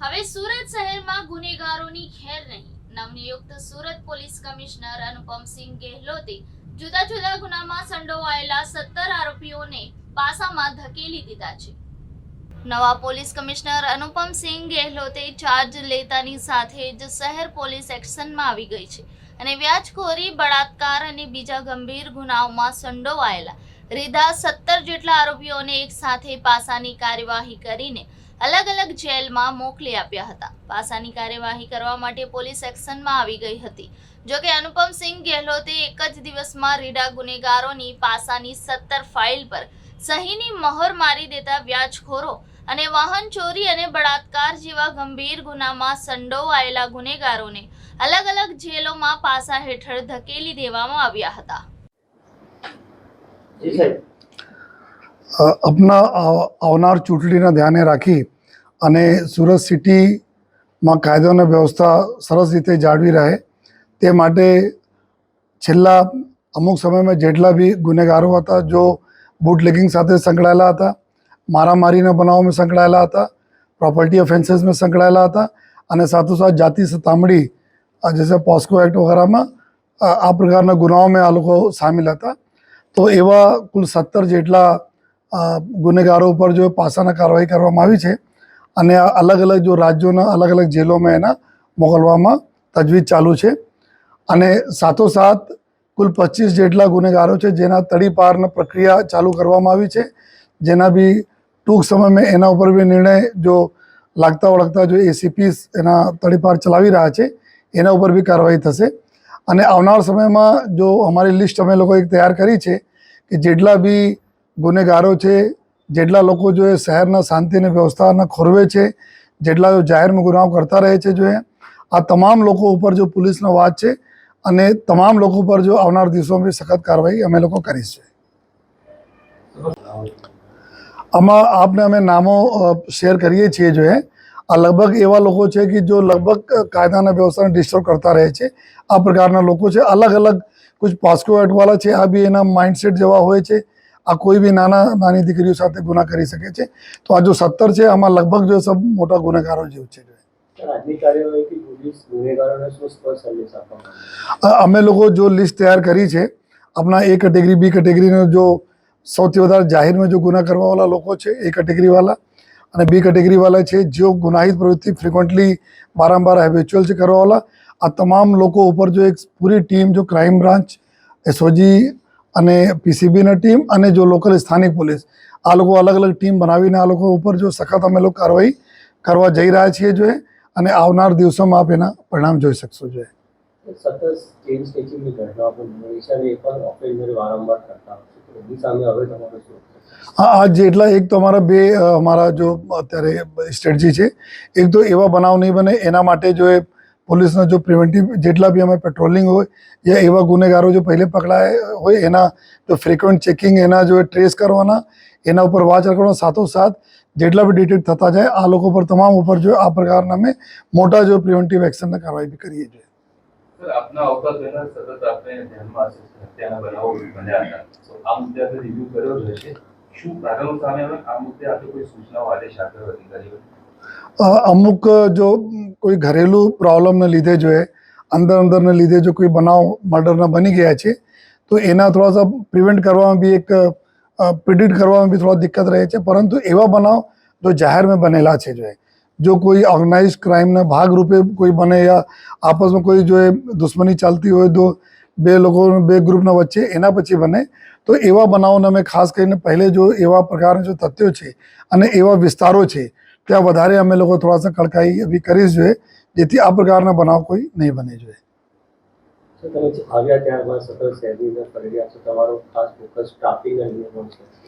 હવે સુરત શહેરમાં ગુનેગારોની ખેર નહીં. નવનિયુક્ત સુરત પોલીસ કમિશનર અનુપમસિંહ ગેહલોતે જુદા જુદા ગુનામાં સંડોવાયેલા 17 આરોપીઓને પાસામાં ધકેલી દીધા છે. નવા પોલીસ કમિશનર અનુપમસિંહ ગેહલોતે ચાર્જ લેતાની સાથે જ શહેર પોલીસ એક્શનમાં આવી ગઈ છે અને વ્યાજખોરી, બળાત્કાર અને બીજા ગંભીર ગુનાઓમાં સંડોવાયેલા રીધા 17 જેટલા આરોપીઓને એક સાથે પાસાની કાર્યવાહી કરીને અલગ અલગ જેલમાં મોકલી આપ્યા હતા. પાસાની કાર્યવાહી કરવા માટે પોલીસ એક્શનમાં આવી ગઈ હતી. જોકે અનુપમસિંહ ગેહલોતે એક જ દિવસમાં રીડા ગુનેગારોની પાસાની 17 ફાઇલ પર સહીની મહોર મારી દેતા વ્યાજખોરો અને વાહન ચોરી અને બળાત્કાર જેવા ગંભીર ગુનામાં સંડોવાયેલા ગુનેગારોને અલગ અલગ જેલોમાં પાસા હેઠળ ધકેલી દેવામાં આવ્યા હતા. अपना આવનાર ચૂંટણીને ધ્યાને રાખી અને સુરત સિટીમાં કાયદો અને વ્યવસ્થા સરસ રીતે જાળવી રહે તે માટે છેલ્લા અમુક સમયમાં જેટલા બી ગુનેગારો હતા, જો બુટલેગિંગ સાથે સંકળાયેલા હતા, મારામારીના બનાવોમાં સંકળાયેલા હતા, પ્રોપર્ટી ઓફેન્સીસમાં સંકળાયેલા હતા અને સાથોસાથ જાતિ સતામણી જैसे પોસ્કો એક્ટ વગેરેમાં આ પ્રકારના ગુનાઓમાં આ લોકો સામેલ હતા. તો એવા કુલ 17 જેટલા ગુનેગારો ઉપર જો પાસાના કાર્યવાહી કરવામાં આવી છે અને અલગ અલગ જો રાજ્યોના અલગ અલગ જેલોમાં એના મોકલવામાં તજવીજ ચાલુ છે અને સાથોસાથ કુલ 25 જેટલા ગુનેગારો છે જેના તડીપારની પ્રક્રિયા ચાલુ કરવામાં આવી છે, જેના બી ટૂંક સમયમાં એના ઉપર બી નિર્ણય જો લાગતા વળગતા જો એસીપીસ એના તડીપાર ચલાવી રહ્યા છે એના ઉપર બી કાર્યવાહી થશે. અને આવનાર સમયમાં જો અમારી લિસ્ટ અમે લોકો એક તૈયાર કરી છે કે જેટલા બી ગુનેગારો છે, જેટલા લોકો જો એ શહેરના શાંતિ અને વ્યવસ્થાના ખોરવે છે, જેટલા જો જાહેરમાં ગુનાઓ કરતા રહે છે, જો આ તમામ લોકો ઉપર જો પોલીસનો વાત છે અને તમામ લોકો પર જો આવનાર દિવસોમાં સખત કાર્યવાહી અમે લોકો કરીશું. આમાં આપને અમે નામો શેર કરીએ છીએ. જો આ લગભગ એવા લોકો છે કે જો લગભગ કાયદાના વ્યવસ્થાને ડિસ્ટર્બ કરતા રહે છે. આ પ્રકારના લોકો છે. અલગ અલગ કુછ પોસ્કો એક્ટવાળા છે, આ બી એના માઇન્ડસેટ જેવા હોય છે. આ કોઈ બી નાની દીકરીઓ સાથે ગુના કરી શકે છે. તો આ જો 17 છે આમાં લગભગ જો સબ મોટા ગુનેગારો જેવું છે. અમે લોકો જો લિસ્ટ તૈયાર કરી છે આપણા એ કેટેગરી, બી કેટેગરીનો જો સૌથી વધારે જાહેરમાં જો ગુના કરવાવાળા લોકો છે એ કેટેગરીવાળા અને બી કેટેગરીવાળા છે જો ગુનાહિત પ્રવૃત્તિ ફ્રિકવન્ટલી વારંવાર હેબિચ્યુઅલ છે કરવાવાળા. આ તમામ લોકો ઉપર જો એક પૂરી ટીમ જો ક્રાઇમ બ્રાન્ચ, એસઓજી અને પીસીબીની ટીમ અને જો લોકલ સ્થાનિક પોલીસ આ લોકો અલગ અલગ ટીમ બનાવીને આ લોકો ઉપર જો સખત અમે લોકો કાર્યવાહી કરવા જઈ રહ્યા છીએ જો અને આવનાર દિવસોમાં આપ એના પરિણામ જોઈ શકશો. જો સતત ચેઇન સ્નેચિંગની ઘટનાઓ પણ હંમેશાની એક પણ ઓફેન્ડર વારંવાર કરતા હોય છે. એની સામે હવે તમારે શું? હા, આ જેટલા એક તો અમારા બે અમારા જો અત્યારે સ્ટ્રેટજી છે. એક તો એવા બનાવ નહીં બને એના માટે જો એ પોલીસના જો પ્રિવેન્ટિવ જેટલા બી અમે પેટ્રોલિંગ હોય યા એવા ગુનેગારો જો પહેલે પકડાયા હોય એના જો ફ્રિકવન્ટ ચેકિંગ એના જો ટ્રેસ કરવાના, એના ઉપર વાચ રાખવાના, સાથોસાથ જેટલા બી ડિટેક્ટ થતા જાય આ લોકો પર તમામ ઉપર જો આ પ્રકારના અમે મોટા જો પ્રિવેન્ટિવ એક્શનના કાર્યવાહી બી કરીએ છીએ. આપના અવકાશ પહેલા સતત આપણે ધ્યાનમાં હત્યાના બનાવો બન્યા હતા. તો આ મુદ્દે આપણે રિવ્યુ કર્યો છે. શું કારણો સામે આવે આ મુદ્દે આપણે કોઈ સૂચનાઓ આદેશ આપ્યો અધિકારીઓ? અમુક જો કોઈ ઘરેલું પ્રોબ્લેમને લીધે જો અંદરને લીધે જો કોઈ બનાવ મર્ડરના બની ગયા છે તો એના થોડા સા પ્રિવેન્ટ કરવામાં બી એક પ્રિડિક્ટ કરવામાં બી થોડા દિક્કત રહે છે. પરંતુ એવા બનાવ જો જાહેરમાં બનેલા છે જો કોઈ ઓર્ગેનાઇઝ ક્રાઇમના ભાગરૂપે કોઈ બને યા આપસમાં કોઈ જો દુશ્મની ચાલતી હોય તો બે ગ્રુપના વચ્ચે એના પછી બને તો એવા બનાવોને અમે ખાસ કરીને પહેલે જો એવા પ્રકારના જો તથ્યો છે અને એવા વિસ્તારો છે ત્યાં વધારે અમે લોકો થોડા સા કડકાઈ બી કરીશ જોઈએ જેથી આ પ્રકારના બનાવ કોઈ નહીં બને જોઈએ. તમે આવ્યા ત્યારબાદ સતત શહેરીને ફરી રહ્યા છો, તમારો ખાસ ફોકસ ટ્રાફિક અને નિયમન છે.